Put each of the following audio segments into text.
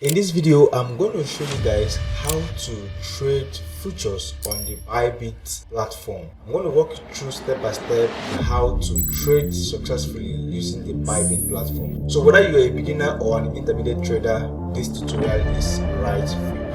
In this video, I'm going to show you guys how to trade futures on the Bybit platform. I'm going to walk you through step by step how to trade successfully using the Bybit platform. So whether you're a beginner or an intermediate trader, this tutorial is right for you.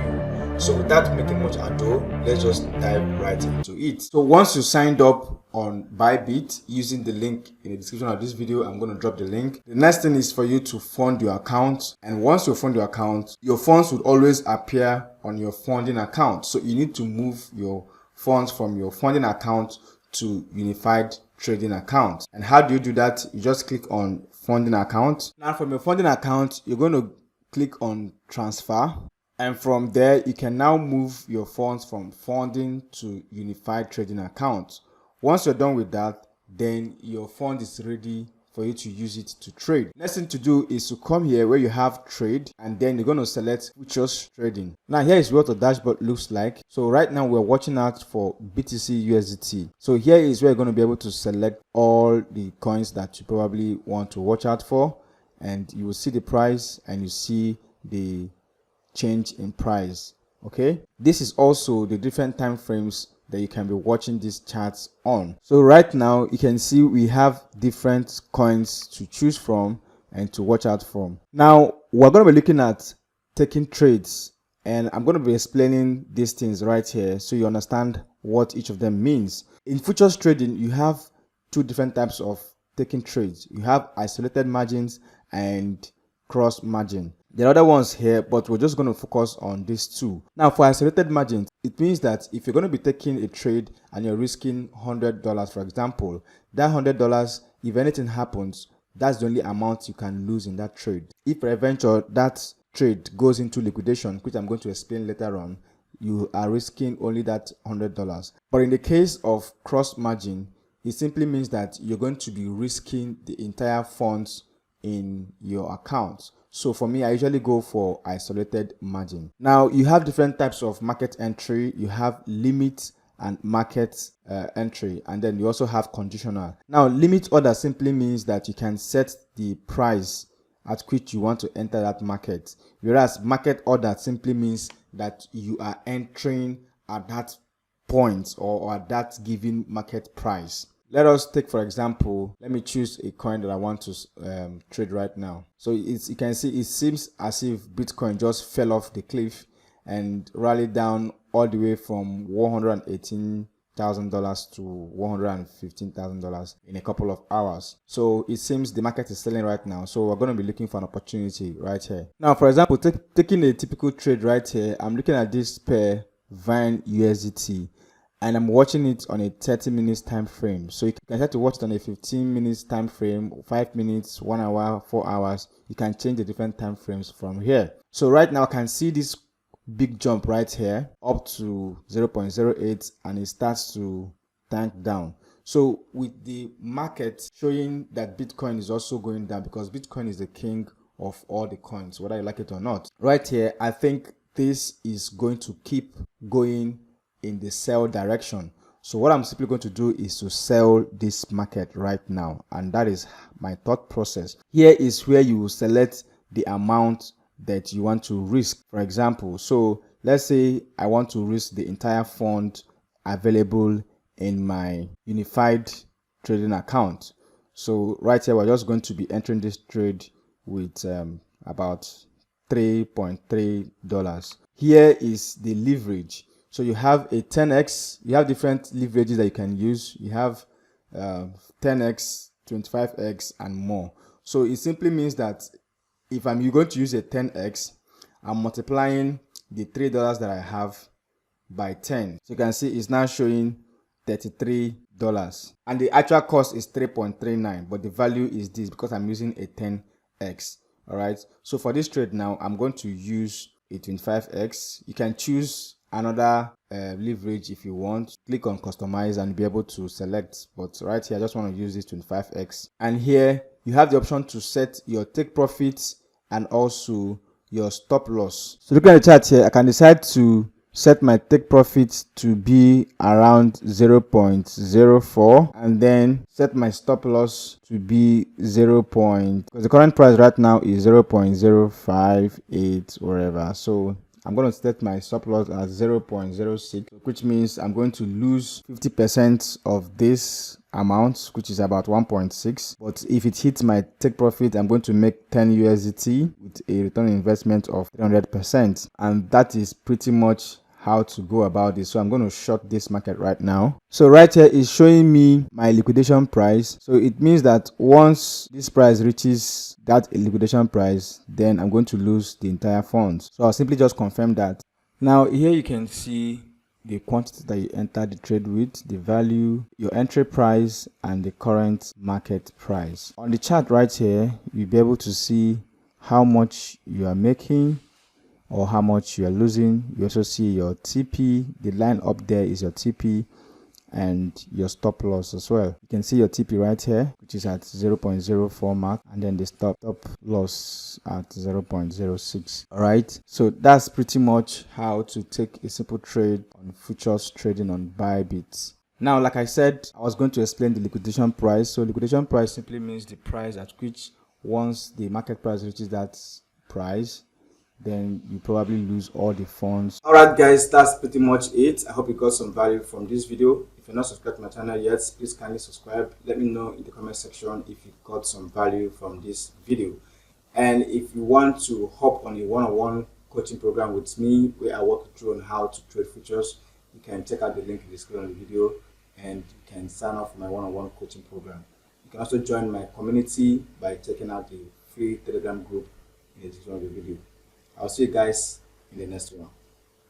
So without making much ado, let's just dive right into it. So once you signed up on Bybit using the link in the description of this video, I'm going to drop the link. The next thing is for you to fund your account, and once you fund your account, your funds would always appear on your funding account. So you need to move your funds from your funding account to unified trading account. And how do you do that? You just click on funding account. Now from your funding account, you're going to click on transfer. And from there, you can now move your funds from funding to unified trading account. Once you're done with that, then your fund is ready for you to use it to trade. Next thing to do is to come here where you have trade, and then you're going to select futures trading. Now here is what the dashboard looks like. So right now we're watching out for BTC USDT. So here is where you're going to be able to select all the coins that you probably want to watch out for, and you will see the price and you see the change in price. Okay, this is also the different time frames that you can be watching these charts on. So right now you can see we have different coins to choose from and to watch out from. Now we're going to be looking at taking trades, and I'm going to be explaining these things right here so you understand what each of them means. In futures trading, you have two different types of taking trades. You have isolated margins and cross margin. There are other ones here, but we're just going to focus on these two. Now for isolated margins, it means that if you're going to be taking a trade and you're risking $100, for example, that $100, if anything happens, that's the only amount you can lose in that trade. If peradventure that trade goes into liquidation, which I'm going to explain later on, you are risking only that $100. But in the case of cross margin, it simply means that you're going to be risking the entire funds in your account. So for me, I usually go for isolated margin. Now you have different types of market entry. You have limit and market entry, and then you also have conditional. Now limit order simply means that you can set the price at which you want to enter that market, whereas market order simply means that you are entering at that point or at that given market price. Let us take, for example, let me choose a coin that I want to trade right now. So you can see it seems as if Bitcoin just fell off the cliff and rallied down all the way from $118,000 to $115,000 in a couple of hours. So it seems the market is selling right now. So we're going to be looking for an opportunity right here. Now, for example, taking a typical trade right here, I'm looking at this pair Vine USDT. And I'm watching it on a 30 minutes time frame. So you can try to watch it on a 15 minutes time frame, 5 minutes, 1 hour, 4 hours. You can change the different time frames from here. So right now I can see this big jump right here up to 0.08, and it starts to tank down. So with the market showing that Bitcoin is also going down, because Bitcoin is the king of all the coins, whether you like it or not. Right here, I think this is going to keep going in the sell direction. So what I'm simply going to do is to sell this market right now, and that is my thought process. Here is where you will select the amount that you want to risk. For example, so let's say I want to risk the entire fund available in my unified trading account. So right here we're just going to be entering this trade with about $3.3. Here is the leverage. So you have a 10x, you have different leverages that you can use. You have 10x, 25x, and more. So it simply means that if you're going to use a 10x, I'm multiplying the $3 that I have by 10. So you can see it's now showing $33. And the actual cost is 3.39, but the value is this because I'm using a 10x. All right. So for this trade now, I'm going to use a 25x. You can choose another leverage if you want. Click on customize and be able to select, but right here I just want to use this 25x. And here you have the option to set your take profits and also your stop loss. So looking at the chart here, I can decide to set my take profit to be around 0.04, and then set my stop loss to be 0. Because the current price right now is 0.058 whatever. So I'm going to set my stop loss at 0.06, which means I'm going to lose 50% of this amount, which is about 1.6. But if it hits my take profit, I'm going to make 10 USDT with a return on investment of 300%. And that is pretty much how to go about this. So I'm going to short this market right now. So right here is showing me my liquidation price. So it means that once this price reaches that liquidation price, then I'm going to lose the entire funds. So I'll simply just confirm that. Now here you can see the quantity that you entered the trade with, the value, your entry price, and the current market price. On the chart right here, you'll be able to see how much you are making or how much you are losing. You also see your TP. The line up there is your TP and your stop loss as well. You can see your TP right here, which is at 0.04 mark, and then the stop loss at 0.06. All right, so that's pretty much how to take a simple trade on futures trading on Bybit. Now, like I said, I was going to explain the liquidation price. So liquidation price simply means the price at which once the market price reaches that price, then you probably lose all the funds. Alright guys, that's pretty much it. I hope you got some value from this video. If you're not subscribed to my channel yet, please kindly subscribe. Let me know in the comment section if you got some value from this video. And if you want to hop on a one-on-one coaching program with me where I walk you through on how to trade futures, you can check out the link in the screen on the video and you can sign up for my one-on-one coaching program. You can also join my community by checking out the free Telegram group in the description of the video. I'll see you guys in the next one.